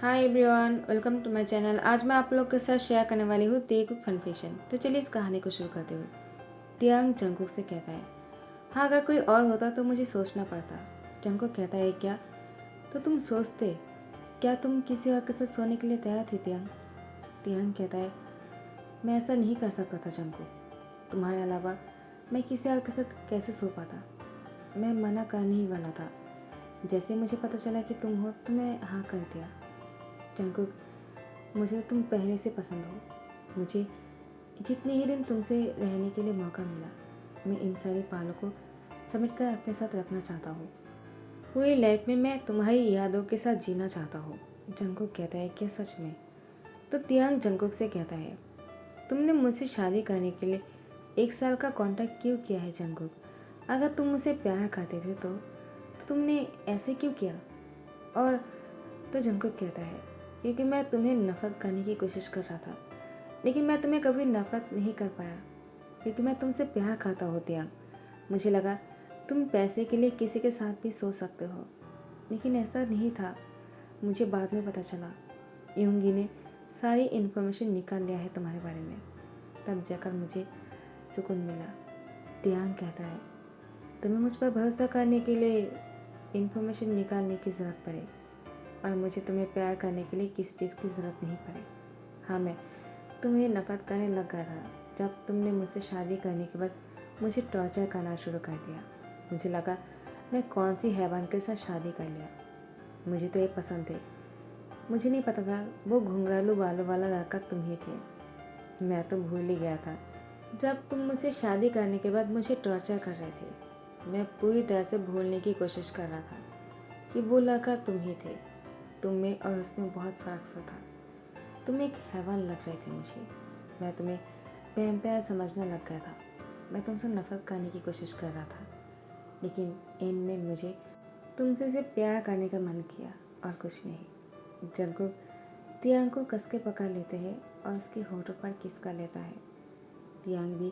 Hi everyone, welcome to my channel. आज मैं आप लोग के साथ शेयर करने वाली हूँ तेगुक फनफिक्शन। तो चलिए इस कहानी को शुरू करते हुए। तियांग जंगकुक से कहता है, हाँ अगर कोई और होता तो मुझे सोचना पड़ता। जंगकुक कहता है, क्या? तो तुम सोचते? क्या तुम किसी और के साथ सोने के लिए तैयार थे तियांग? तियांग कहता है, मैं ऐसा नहीं कर सकता था जंगकुक। तुम्हारे अलावा मैं किसी और के साथ कैसे सो पाता? मैं मना करने ही वाला था। जैसे मुझे पता चला कि तुम हो तो मैं हाँ कर दिया। जंगकुक, मुझे तुम पहले से पसंद हो। मुझे जितने ही दिन तुमसे रहने के लिए मौका मिला, मैं इन सारी पालों को समेट कर अपने साथ रखना चाहता हूँ। पूरी लाइफ में मैं तुम्हारी यादों के साथ जीना चाहता हूँ। जंगकुक कहता है, क्या सच में? तो तियांग जंगकुक से कहता है, तुमने मुझसे शादी करने के लिए 1 साल का कॉन्ट्रैक्ट क्यों किया है जंगकुक? अगर तुम मुझसे प्यार करते थे तो तुमने ऐसे क्यों किया? और तो जंगकुक कहता है, क्योंकि मैं तुम्हें नफरत करने की कोशिश कर रहा था, लेकिन मैं तुम्हें कभी नफरत नहीं कर पाया, क्योंकि मैं तुमसे प्यार करता हूँ तियांग। मुझे लगा तुम पैसे के लिए किसी के साथ भी सो सकते हो, लेकिन ऐसा नहीं था। मुझे बाद में पता चला योंगी ने सारी इन्फॉर्मेशन निकाल लिया है तुम्हारे बारे में। तब जाकर मुझे सुकून मिला। तियांग कहता है, तुम्हें मुझ पर भरोसा करने के लिए इन्फॉर्मेशन निकालने की ज़रूरत पड़े और मुझे तुम्हें प्यार करने के लिए किसी चीज़ की ज़रूरत नहीं पड़े। हाँ, मैं तुम्हें नफरत करने लग गया था जब तुमने मुझसे शादी करने के बाद मुझे टॉर्चर करना शुरू कर दिया। मुझे लगा मैं कौन सी हैवान के साथ शादी कर लिया। मुझे तो ये पसंद थे। मुझे नहीं पता था वो घुंघरालू बालों वाला लड़का तुम ही थे। मैं तो भूल ही गया था जब तुम मुझसे शादी करने के बाद मुझे टॉर्चर कर रहे थे। मैं पूरी तरह से भूलने की कोशिश कर रहा था कि वो लड़का तुम ही थे। तुम में और उसमें बहुत फ़र्क सा था। तुम एक हैवान लग रहे थे मुझे। मैं तुम्हें वैम्पायर समझने लग गया था। मैं तुमसे नफरत करने की कोशिश कर रहा था, लेकिन एंड में मुझे तुमसे सिर्फ प्यार करने का मन किया और कुछ नहीं। जंगकुक तियांग को कस के पकड़ लेते हैं और उसके होठों पर किस कर लेता है। तियांग भी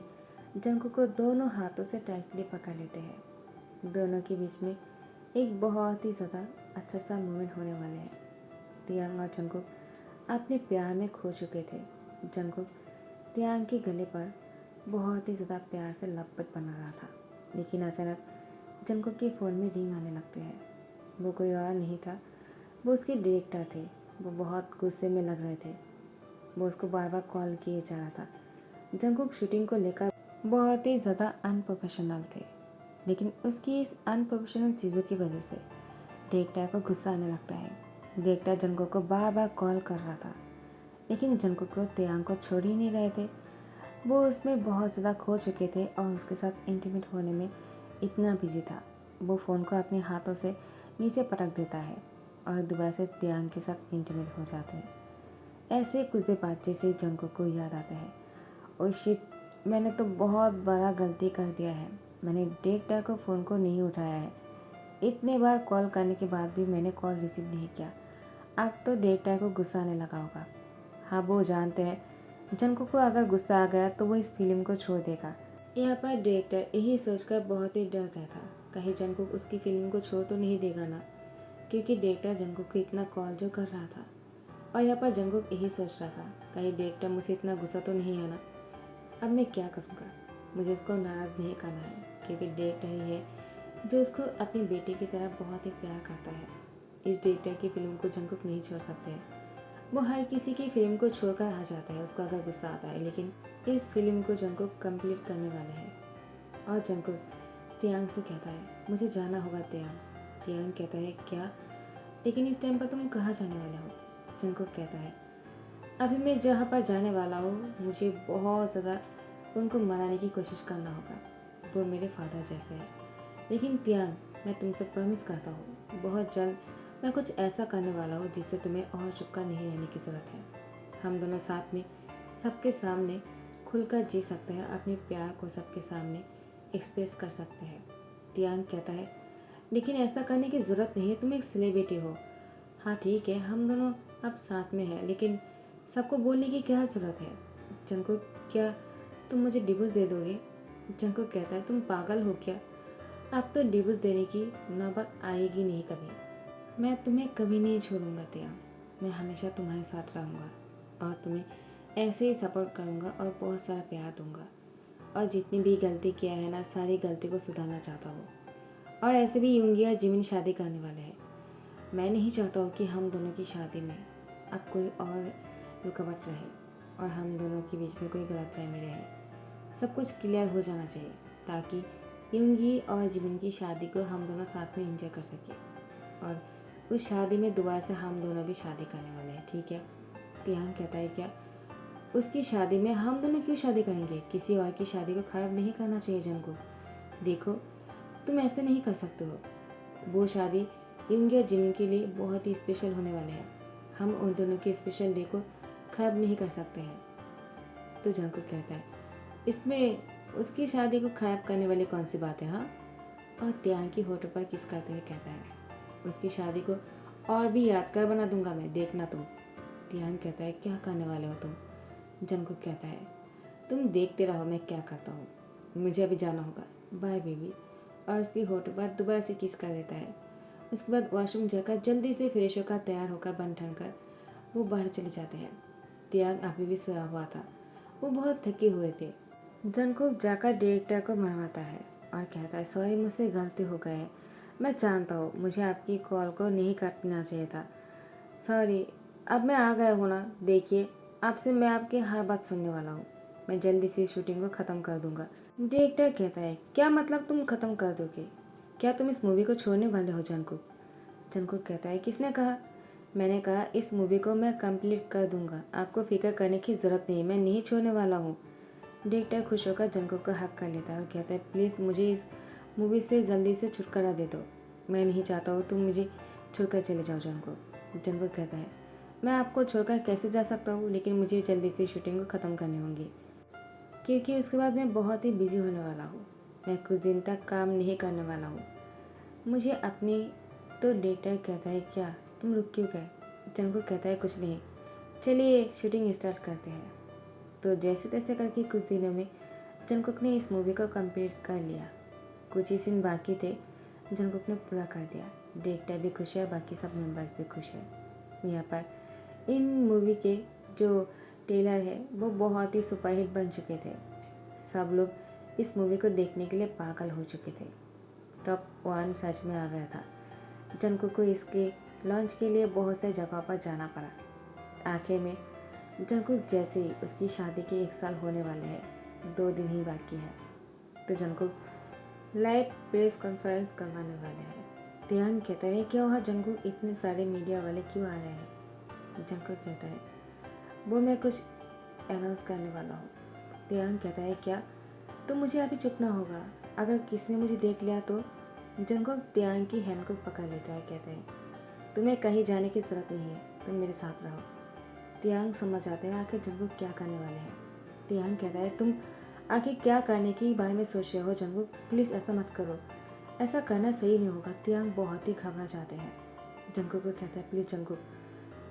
जंगकुक को दोनों हाथों से टाइटली पकड़ लेते हैं। दोनों के बीच में एक बहुत ही ज़्यादा अच्छा सा मोमेंट होने वाले हैं। तियांग और जंगकुक अपने प्यार में खो चुके थे। जंगकुक तियांग के गले पर बहुत ही ज़्यादा प्यार से लपट बना रहा था, लेकिन अचानक जंगकुक के फ़ोन में रिंग आने लगते हैं। वो कोई और नहीं था, वो उसके डायरेक्टर थे। वो बहुत गुस्से में लग रहे थे। वो उसको बार बार कॉल किए जा रहा था। जंगकुक शूटिंग को लेकर बहुत ही ज़्यादा अनप्रोफेशनल थे, लेकिन उसकी इस अनप्रोफेशनल चीज़ों की वजह से डायरेक्टर को गुस्सा आने लगता है। डायरेक्टर जंगकुक को बार बार कॉल कर रहा था, लेकिन जंगकुक को तियांग को छोड़ ही नहीं रहे थे। वो उसमें बहुत ज़्यादा खो चुके थे और उसके साथ इंटीमेट होने में इतना बिजी था। वो फ़ोन को अपने हाथों से नीचे पटक देता है और दोबारा से तियांग के साथ इंटीमेट हो जाते हैं। ऐसे कुछ देर बाद जैसे जंगकुक को याद आता है, ओ शिट, मैंने तो बहुत बड़ा गलती कर दिया है। मैंने डायरेक्टर को फ़ोन को नहीं उठाया है। इतने बार कॉल करने के बाद भी मैंने कॉल रिसीव नहीं किया। अब तो डायरेक्टर को गुस्सा आने लगा होगा। हाँ, वो जानते हैं जंगकुक को अगर गुस्सा आ गया तो वो इस फिल्म को छोड़ देगा। यहाँ पर डायरेक्टर यही सोचकर बहुत ही डर गया था, कहीं जंगकुक उसकी फिल्म को छोड़ तो नहीं देगा ना, क्योंकि डायरेक्टर जंगकुक को इतना कॉल जो कर रहा था। और यहाँ पर जंगकुक यही सोच रहा था, कहीं डायरेक्टर मुझे इतना गुस्सा तो नहीं आना। अब मैं क्या करूँगा? मुझे इसको नाराज़ नहीं करना है, क्योंकि डायरेक्टर ही है जो उसको अपनी बेटी की तरह बहुत ही प्यार करता है। इस डायरेक्टर की फिल्म को जंगकुक नहीं छोड़ सकते हैं। वो हर किसी की फिल्म को छोड़कर आ जाता है उसको अगर गुस्सा आता है, लेकिन इस फिल्म को जंगकुक कंप्लीट करने वाले हैं। और जंगकुक तियांग से कहता है, मुझे जाना होगा तियांग। तियांग कहता है, क्या? लेकिन इस टाइम पर तुम कहाँ जाने वाले हो? जंगकुक कहता है, अभी मैं जहाँ पर जाने वाला हूँ मुझे बहुत ज़्यादा उनको मनाने की कोशिश करना होगा। वो मेरे फादर जैसे है। लेकिन तियांग, मैं तुमसे प्रॉमिस करता हूँ बहुत जल्द मैं कुछ ऐसा करने वाला हूँ जिससे तुम्हें और चुपका नहीं रहने की ज़रूरत है। हम दोनों साथ में सबके सामने खुलकर जी सकते हैं, अपने प्यार को सबके सामने एक्सप्रेस कर सकते हैं। तियांग कहता है, लेकिन ऐसा करने की ज़रूरत नहीं है, तुम एक सेलिब्रिटी हो। हाँ ठीक है, हम दोनों अब साथ में हैं, लेकिन सबको बोलने की क्या ज़रूरत है? जंगकुक, क्या तुम मुझे डिवोर्स दे दोगे? जंगकुक कहता है, तुम पागल हो क्या? अब तो डिवोर्स देने की नौबत आएगी नहीं कभी। मैं तुम्हें कभी नहीं छोड़ूंगा तियांग। मैं हमेशा तुम्हारे साथ रहूँगा और तुम्हें ऐसे ही सपोर्ट करूँगा और बहुत सारा प्यार दूँगा। और जितनी भी गलती किया है ना, सारी गलती को सुधारना चाहता हूँ। और ऐसे भी यूंगी और जिमिन शादी करने वाले हैं। मैं नहीं चाहता हूँ कि हम दोनों की शादी में अब कोई और रुकावट रहे और हम दोनों के बीच में कोई गलतफहमी रहे। सब कुछ क्लियर हो जाना चाहिए ताकि यूंगी और जिमिन की शादी को हम दोनों साथ में एंजॉय कर सकें। और उस शादी में दोबारा से हम दोनों भी शादी करने वाले हैं, ठीक है? तियांग कहता है क्या उसकी शादी में हम दोनों क्यों शादी करेंगे? किसी और की शादी को खराब नहीं करना चाहिए जंगकुक। देखो तुम ऐसे नहीं कर सकते हो। वो शादी यूंगी और जिमिन के लिए बहुत ही स्पेशल होने वाले हैं। हम उन दोनों के स्पेशल डे को खराब नहीं कर सकते हैं। तो जंगकुक कहता है इसमें उसकी शादी को खराब करने वाली कौन सी बात है? हाँ। और तियांग की होठों पर किस करते हुए कहता है उसकी शादी को और भी यादगार बना दूंगा मैं, देखना तुम। तियांग कहता है क्या करने वाले हो तुम? जंगकुक कहता है तुम देखते रहो मैं क्या करता हूँ, मुझे अभी जाना होगा, बाय बेबी। और उसकी होठों पर दोबारा से किस कर देता है। उसके बाद वॉशरूम जाकर जल्दी से फ्रेश होकर तैयार होकर बन ठन कर वो बाहर चले जाते हैं। तियांग अभी भी सोया हुआ था, वो बहुत थके हुए थे। जंगकुक जाकर डायरेक्टर को मरवाता है और कहता है सॉरी मुझसे गलती हो गई है, मैं जानता हूँ मुझे आपकी कॉल को नहीं काटना चाहिए था, सॉरी। अब मैं आ गया हूँ ना, देखिए आपसे मैं आपकी हर बात सुनने वाला हूँ। मैं जल्दी से शूटिंग को ख़त्म कर दूंगा। डायरेक्टर कहता है क्या मतलब तुम ख़त्म कर दोगे? क्या तुम इस मूवी को छोड़ने वाले हो जंगकुक? जंगकुक कहता है किसने कहा? मैंने कहा इस मूवी को मैं कंप्लीट कर दूंगा, आपको फिक्र करने की ज़रूरत नहीं, मैं नहीं छोड़ने वाला हूँ। डायरेक्टर खुश होकर जंगकुक का हक कर लेता है और कहता है प्लीज़ मुझे इस मूवी से जल्दी से छुटकारा दे दो, मैं नहीं चाहता हूँ तुम मुझे छोड़कर चले जाओ जंगकुक। जंगकुक कहता है मैं आपको छोड़कर कैसे जा सकता हूँ, लेकिन मुझे जल्दी से शूटिंग को ख़त्म करनी होगी क्योंकि उसके बाद मैं बहुत ही बिजी होने वाला हूँ, मैं कुछ दिन तक काम नहीं करने वाला हूँ, मुझे अपनी। तो डायरेक्टर कहता है क्या तुम रुक क्यों गए? जंगकुक कहता है कुछ नहीं, चलिए शूटिंग स्टार्ट करते हैं। तो जैसे तैसे करके कुछ दिनों में जंगकुक ने इस मूवी को कंप्लीट कर लिया। कुछ ही सीन बाकी थे, जंगकुक ने पूरा कर दिया। डायरेक्टर भी खुश है, बाकी सब मेंबर्स भी खुश है। यहाँ पर इन मूवी के जो ट्रेलर है वो बहुत ही सुपरहिट बन चुके थे। सब लोग इस मूवी को देखने के लिए पागल हो चुके थे। टॉप 1 सच में आ गया था। जंगकुक को इसके लॉन्च के लिए बहुत से जगहों पर जाना पड़ा। आखिर में जंगकुक जैसे ही उसकी शादी के 1 साल होने वाले हैं, 2 दिन ही बाकी है, तो जंगकुक लाइव प्रेस कॉन्फ्रेंस करवाने वाले हैं। तियांग कहता है क्या वहाँ जंगकुक इतने सारे मीडिया वाले क्यों आ रहे हैं? जंगकुक कहता है वो मैं कुछ अनाउंस करने वाला हूँ। तियांग कहता है क्या? तो मुझे अभी चुप ना होगा, अगर किसी ने मुझे देख लिया तो? जंगकुक तियांग की हैंड को पकड़ लेता है, कहते हैं तुम्हें कहीं जाने की ज़रूरत नहीं है, तुम मेरे साथ रहो। तियांग समझ जाते हैं आखिर जंगकुक क्या करने वाले हैं। तियांग कहता है तुम आखिर क्या करने के बारे में सोच रहे हो जंगकुक, प्लीज़ ऐसा मत करो, ऐसा करना सही नहीं होगा। तियांग बहुत ही घबरा जाते हैं। जंगकुक को कहता है प्लीज़ जंगकुक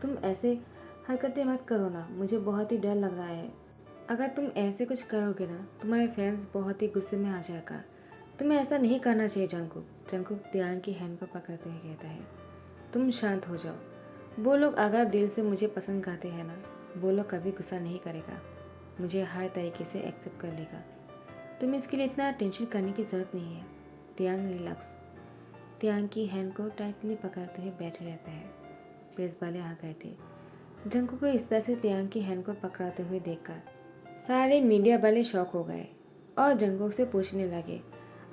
तुम ऐसे हरकतें मत करो ना, मुझे बहुत ही डर लग रहा है, अगर तुम ऐसे कुछ करोगे ना तुम्हारे फैंस बहुत ही गुस्से में आ जाएगा, तुम्हें ऐसा नहीं करना चाहिए जंगकुक। जंगकुक तियांग की हैंड को पकड़ते हुए कहता है तुम शांत हो जाओ, वो लोग अगर दिल से मुझे पसंद करते हैं ना, वो लोग कभी गुस्सा नहीं करेगा, मुझे हर तरीके से एक्सेप्ट कर लेगा, तुम्हें इसके लिए इतना टेंशन करने की ज़रूरत नहीं है। तियांग रिलैक्स तियांग की हैंड को टाइटली पकड़ते हुए बैठे रहता है। प्रेस वाले आ गए थे। जंगकुक को इस तरह से तियांग की हैंड को पकड़ाते हुए देखकर सारे मीडिया वाले शॉक हो गए और जंगकुक से पूछने लगे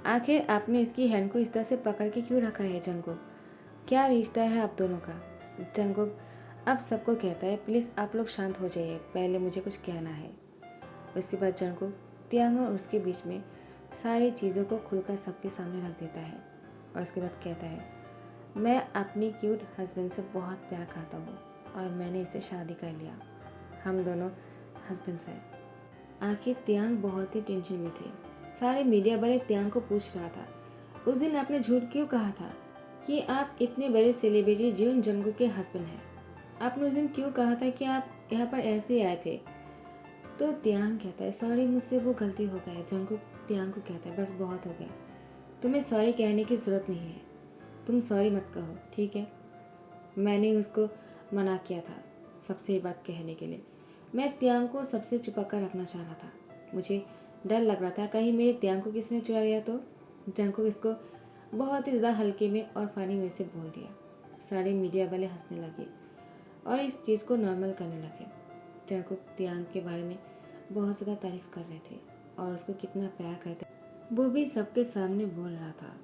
आखिर आपने इसकी हैंड को इस तरह से पकड़ के क्यों रखा है जंगकुक, क्या रिश्ता है आप दोनों का? जंगकुक अब सबको कहता है प्लीज़ आप लोग शांत हो जाइए, पहले मुझे कुछ कहना है। उसके बाद जंगकुक तियांग और उसके बीच में सारी चीज़ों को खुलकर सबके सामने रख देता है और उसके बाद कहता है मैं अपनी क्यूट हस्बैंड से बहुत प्यार करता हूँ और मैंने इससे शादी कर लिया, हम दोनों हस्बैंड्स हैं। आखिर तियांग बहुत ही टेंशन में थे। सारे मीडिया वाले तियांग को पूछ रहा था उस दिन आपने झूठ क्यों कहा था कि आप इतने बड़े सेलिब्रिटी जीवन जंगकुक के हस्बैंड हैं, आपने उस दिन क्यों कहा था कि आप यहाँ पर ऐसे ही आए थे? तो तियांग कहता है सॉरी मुझसे वो गलती हो गया। जंगकुक तियांग को कहता है बस बहुत हो गया, तुम्हें सॉरी कहने की ज़रूरत नहीं है, तुम सॉरी मत कहो, ठीक है? मैंने उसको मना किया था सबसे ये बात कहने के लिए। मैं त्यांग को सबसे छुपा कर रखना चाह रहा था। मुझे डर लग रहा था कहीं मेरे त्यांग को किसी ने चुरा लिया तो। जंगकुक इसको बहुत ही ज़्यादा हल्के में और फनी वे से बोल दिया। सारे मीडिया वाले हंसने लगे और इस चीज़ को नॉर्मल करने लगे। जंगकुक त्यांग के बारे में बहुत ज़्यादा तारीफ कर रहे थे और उसको कितना प्यार करते, वो भी सबके सामने बोल रहा था।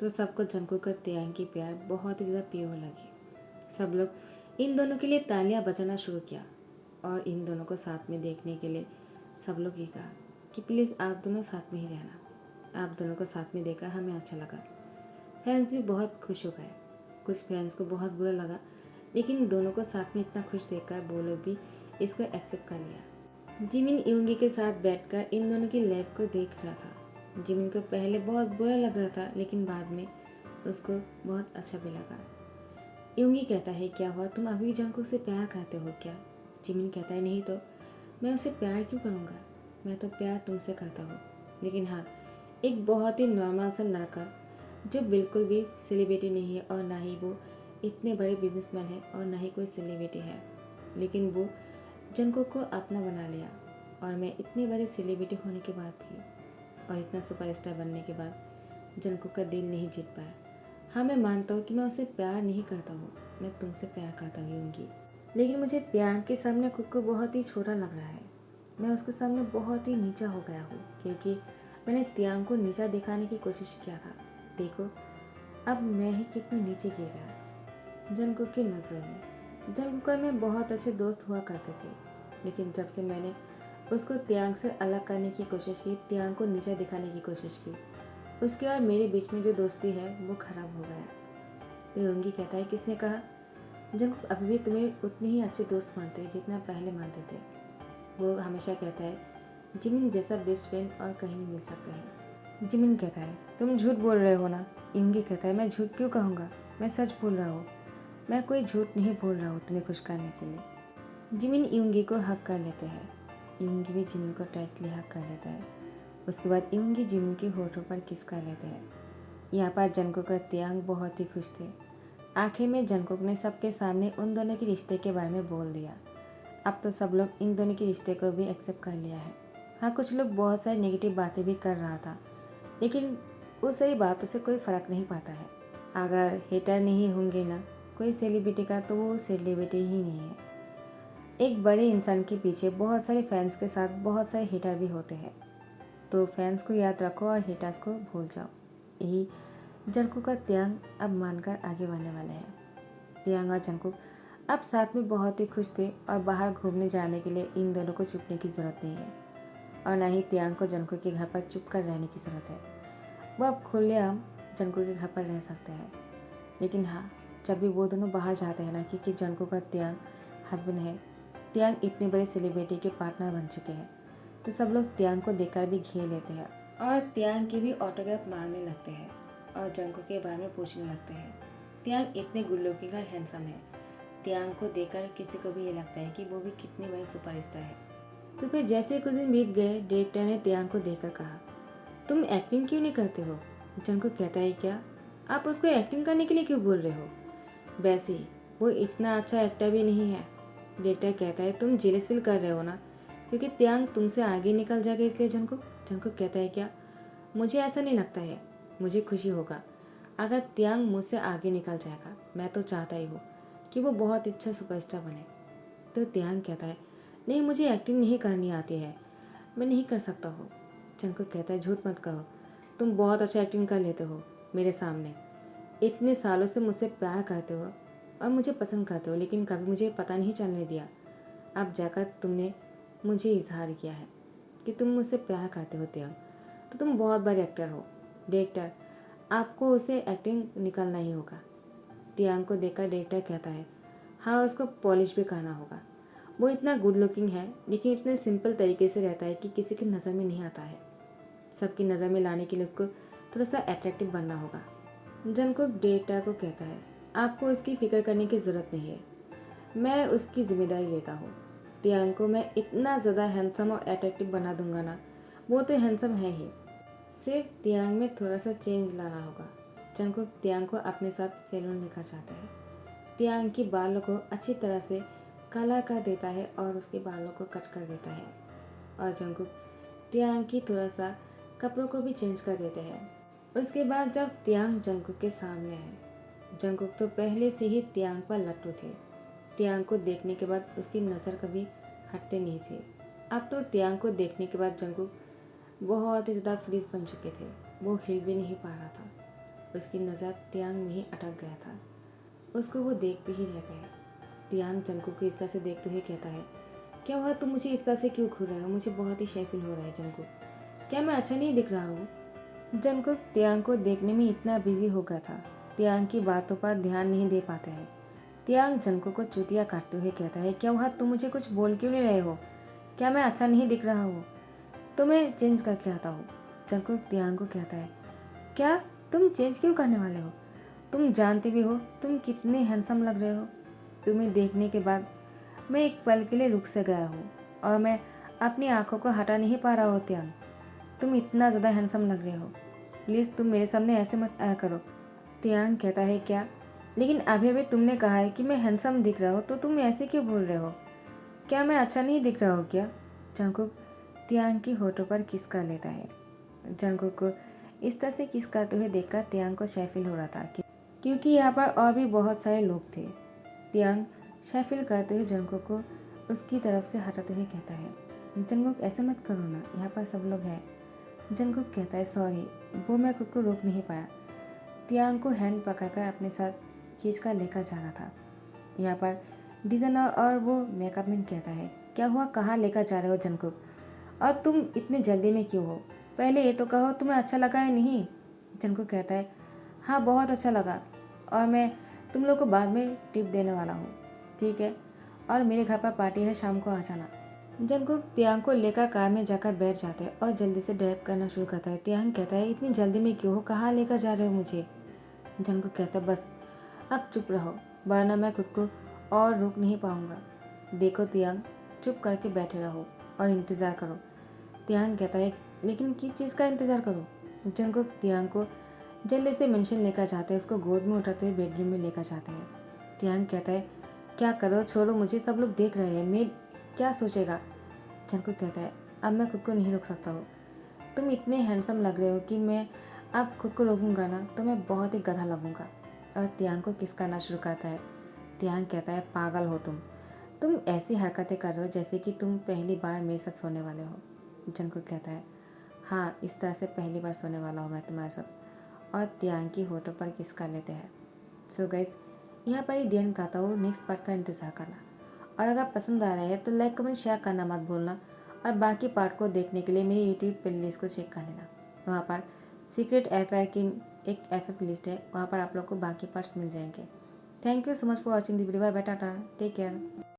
तो सबको जंगकुक और त्यांग की प्यार बहुत ही ज़्यादा प्योर लगी। सब लोग इन दोनों के लिए तालियां बजाना शुरू किया और इन दोनों को साथ में देखने के लिए सब लोग ये कहा कि प्लीज़ आप दोनों साथ में ही रहना। आप दोनों को साथ में देखकर हमें अच्छा लगा। फैंस भी बहुत खुश हो गए। कुछ फैंस को बहुत बुरा लगा, लेकिन दोनों को साथ में इतना खुश देखकर वो लोग भी इसको एक्सेप्ट कर लिया। जिमिन यूंगी के साथ बैठकर इन दोनों की लैब को देख रहा था। जिमिन को पहले बहुत बुरा लग रहा था, लेकिन बाद में उसको बहुत अच्छा भी लगा। यूंगी कहता है क्या हुआ, तुम अभी जंगकुक से प्यार करते हो क्या? जिमिन कहता है नहीं तो मैं उसे प्यार क्यों करूँगा, मैं तो प्यार तुमसे करता हूँ। लेकिन हाँ, एक बहुत ही नॉर्मल सा लड़का जो बिल्कुल भी सेलिब्रिटी नहीं है और ना ही वो इतने बड़े बिजनेसमैन है और ना ही कोई सेलिब्रिटी है, लेकिन वो जंगकुक को अपना बना लिया। और मैं इतने बड़े सेलिब्रिटी होने के बाद भी और इतना सुपरस्टार बनने के बाद जंगकुक का दिल नहीं जीत पाया। हाँ, मैं मानता हूँ कि मैं उसे प्यार नहीं करता हूँ, मैं तुमसे प्यार करता हूँ, लेकिन मुझे त्यांग के सामने खुद को बहुत ही छोटा लग रहा है। मैं उसके सामने बहुत ही नीचा हो गया हूँ, क्योंकि मैंने त्यांग को नीचा दिखाने की कोशिश किया था। देखो अब मैं ही कितने नीचे गिर गया जंगकुक की नज़रों में। जंगकुक और मैं बहुत अच्छे दोस्त हुआ करते थे, लेकिन जब से मैंने उसको त्यांग से अलग करने की कोशिश की, त्यांग को नीचा दिखाने की कोशिश की, उसके और मेरे बीच में जो दोस्ती है वो ख़राब हो गया। तो योंगी कहता है किसने कहा? जंगकुक अभी भी तुम्हें उतने ही अच्छे दोस्त मानते हैं जितना पहले मानते थे। वो हमेशा कहता है जिमिन जैसा बेस्ट फ्रेंड और कहीं नहीं मिल सकता है। जिमिन कहता है तुम झूठ बोल रहे हो ना? योंगी कहता है मैं झूठ क्यों कहूँगा, मैं सच बोल रहा हूँ, मैं कोई झूठ नहीं बोल रहा हूँ तुम्हें खुश करने के लिए। जिमिन योंगी को हक कर लेते हैं। योंगी भी जिमिन को टाइटली हक कर लेता है। उसके बाद योंगी जिमिन के होठों पर किस कर लेते हैं। यहाँ पर जंगकुक और त्यांग बहुत ही खुश थे। आखिर में जंगकुक ने सबके सामने उन दोनों के रिश्ते के बारे में बोल दिया। अब तो सब लोग इन दोनों के रिश्ते को भी एक्सेप्ट कर लिया है। हाँ, कुछ लोग बहुत सारी नेगेटिव बातें भी कर रहा था, लेकिन उस सही बातों से कोई फ़र्क नहीं पड़ता है। अगर हेटर नहीं होंगे ना कोई सेलिब्रिटी का, तो वो सेलिब्रिटी ही नहीं है। एक बड़े इंसान के पीछे बहुत सारे फैंस के साथ बहुत सारे हेटर भी होते हैं। तो फैंस को याद रखो और हेटर्स को भूल जाओ। यही जंगकुक और त्यांग अब मानकर आगे बढ़ने वाले हैं। त्यांग और जंगकुक अब साथ में बहुत ही खुश थे और बाहर घूमने जाने के लिए इन दोनों को छुपने की ज़रूरत नहीं है और ना ही त्यांग को जंगकुक के घर पर चुप कर रहने की ज़रूरत है। वो अब खुलेआम जंगकुक के घर पर रह सकते हैं। लेकिन हाँ, जब भी वो दोनों बाहर जाते हैं ना, क्योंकि जंगकुक और त्यांग हस्बैंड है, त्यांग इतने बड़े सेलिब्रिटी के पार्टनर बन चुके हैं, तो सब लोग त्यांग को देखकर भी घेर लेते हैं और त्यांग की भी ऑटोग्राफ मांगने लगते हैं और जंगकुक के बारे में पूछने लगते हैं। त्यांग इतने गुड लुकिंग और हैंडसम है, त्यांग को देखकर किसी को भी ये लगता है कि वो भी कितने बड़े सुपरस्टार है। तो फिर जैसे कुछ दिन बीत गए, डायरेक्टर ने त्यांग को देखकर कहा तुम एक्टिंग क्यों नहीं करते हो? जंगकुक कहता है क्या आप उसको एक्टिंग करने के लिए क्यों बोल रहे हो? वैसे ही वो इतना अच्छा एक्टर भी नहीं है। डायरेक्टर कहता है तुम जेलस फील कर रहे हो ना, क्योंकि त्यांग तुमसे आगे निकल जाएगा इसलिए। जंगकुक कहता है क्या? मुझे ऐसा नहीं लगता है, मुझे खुशी होगा अगर त्यांग मुझसे आगे निकल जाएगा। मैं तो चाहता ही हूँ कि वो बहुत अच्छा सुपरस्टार बने। तो त्यांग कहता है नहीं, मुझे एक्टिंग नहीं करनी आती है, मैं नहीं कर सकता हूँ। जंगकुक कहता है झूठ मत कहो, तुम बहुत अच्छा एक्टिंग कर लेते हो मेरे सामने। इतने सालों से मुझसे प्यार करते हो और मुझे पसंद करते हो, लेकिन कभी मुझे पता नहीं चलने दिया। अब जाकर तुमने मुझे इजहार किया है कि तुम मुझसे प्यार करते हो त्यांग, तो तुम बहुत बड़े एक्टर हो। डायरेक्टर, आपको उसे एक्टिंग निकालना ही होगा। त्यांग को देखकर डायरेक्टर कहता है हाँ, उसको पॉलिश भी करना होगा। वो इतना गुड लुकिंग है, लेकिन इतने सिंपल तरीके से रहता है कि किसी की नज़र में नहीं आता है। सबकी नज़र में लाने के लिए उसको थोड़ा सा अट्रैक्टिव बनना होगा। जंगकुक डायरेक्टर को कहता है आपको उसकी फ़िक्र करने की ज़रूरत नहीं है, मैं उसकी जिम्मेदारी लेता हूँ। त्यांग को मैं इतना ज़्यादा हैंडसम और अट्रैक्टिव बना दूंगा ना, वो तो हैंडसम है ही, सिर्फ त्यांग में थोड़ा सा चेंज लाना होगा। जंगकुक त्यांग को अपने साथ सैलून लेकर जाता है। तियांग के बालों को अच्छी तरह से कलर कर देता है और उसके बालों को कट कर देता है। और जंगकुक तियांग की थोड़ा सा कपड़ों को भी चेंज कर देते हैं। उसके बाद जब तियांग जंगकुक के सामने है, जंगकुक तो पहले से ही तियांग पर लट्टू थे। तियांग को देखने के बाद उसकी नज़र कभी हटते नहीं थे। अब तो तियांग को देखने के बाद जंगकुक बहुत ही ज़्यादा फ्रीज बन चुके थे। वो हिल भी नहीं पा रहा था। उसकी नज़र तियांग में ही अटक गया था। उसको वो देखते ही रह गए। तियांग जंगकुक को इस तरह से देखते हुए कहता है, क्या हुआ, तुम मुझे इस तरह से क्यों घूर रहे हो? मुझे बहुत ही शेफिल हो रहा है जंगकुक। क्या मैं अच्छा नहीं दिख रहा हूँ? जंगकुक तियांग को देखने में इतना बिजी हो गया था, तियांग की बातों पर ध्यान नहीं दे पाते हैं। तियांग जंगकुक को चुटिया काटते हुए कहता है, क्या हुआ, तुम मुझे कुछ बोल क्यों नहीं रहे हो? क्या मैं अच्छा नहीं दिख रहा हूँ? तो मैं चेंज करके आता हूँ। जंगकुक तियांग को कहता है, क्या तुम चेंज क्यों करने वाले हो? तुम जानते भी हो तुम कितने हैंडसम लग रहे हो। तुम्हें देखने के बाद मैं एक पल के लिए रुक से गया हूँ और मैं अपनी आंखों को हटा नहीं पा रहा हूँ। तियांग, तुम इतना ज़्यादा हैंडसम लग रहे हो। प्लीज़ तुम मेरे सामने ऐसे मत आया करो। तियांग कहता है, क्या? लेकिन अभी अभी तुमने कहा है कि मैं हैंडसम दिख रहा हूँ, तो तुम ऐसे क्यों बोल रहे हो? क्या मैं अच्छा नहीं दिख रहा हूँ क्या? जंगकुक तियांग की होठों पर किस कर लेता है। जंगकुक को इस तरह से किस करते हुए देखकर तियांग को शेफिल हो रहा था क्योंकि यहाँ पर और भी बहुत सारे लोग थे। तियांग शेफिल करते हुए जंगकुक को उसकी तरफ से हटाते हुए कहता है, जंगकुक ऐसे मत करो ना, यहाँ पर सब लोग हैं। जंगकुक कहता है, सॉरी, वो मैं खुद को रोक नहीं पाया। तियांग को हैंड पकड़कर अपने साथ खींच कर लेकर जा रहा था। यहाँ पर डिज़ाइनर और वो मेकअप मैन कहता है, क्या हुआ, कहाँ लेकर जा रहे हो जंगकुक? और तुम इतनी जल्दी में क्यों हो? पहले ये तो कहो तुम्हें अच्छा लगा है नहीं? जंगकुक कहता है, हाँ बहुत अच्छा लगा और मैं तुम लोग को बाद में टिप देने वाला हूँ, ठीक है? और मेरे घर पर पार्टी है, शाम को आ जाना। जंगकुक तियांग को लेकर कार में जाकर बैठ जाता है और जल्दी से ड्राइव करना शुरू करता है। तियांग कहता है, इतनी जल्दी में क्यों हो, कहाँ लेकर जा रहे हो मुझे? जंगकुक कहता है, बस अब चुप रहो, वरना मैं खुद को और रोक नहीं पाऊंगा। देखो तियांग, चुप करके बैठे रहो और इंतज़ार करो। तियांग कहता है, लेकिन किस चीज़ का इंतज़ार करो? जंगकुक तियांग को जल्दी से मेंशन लेकर जाते हैं, उसको गोद में उठाते हुए बेडरूम में लेकर जाते हैं। तियांग कहता है, क्या करो, छोड़ो मुझे, सब लोग देख रहे हैं, मैं क्या सोचेगा? जंगकुक कहता है, अब मैं खुद को नहीं रोक सकता हूँ। तुम इतने हैंडसम लग रहे हो कि मैं अब खुद को रोकूंगा ना तो मैं बहुत ही गधा लगूंगा। और तियांग को किस करना शुरू करता है। तियांग कहता है, पागल हो तुम ऐसी हरकतें कर रहे हो जैसे कि तुम पहली बार मेरे साथ सोने वाले हो। जंगकुक कहता है, हाँ, इस तरह से पहली बार सोने वाला हूँ मैं तुम्हारे साथ। और तियांग की होठों पर किस कर लेते हैं। सो गाइस, यहाँ पर ही ध्यान करता हूँ, नेक्स्ट पार्ट का इंतज़ार करना। और अगर पसंद आ रहा है तो लाइक कमेंट शेयर करना मत भूलना। और बाकी पार्ट को देखने के लिए मेरी यूट्यूब प्लेलिस्ट को चेक कर लेना। वहाँ पर सीक्रेट एफआईआर की एक एफ लिस्ट है, वहाँ पर आप लोग को बाकी पार्ट्स मिल जाएंगे। Thank you so much for watching the video. Bye bye, tata, take care.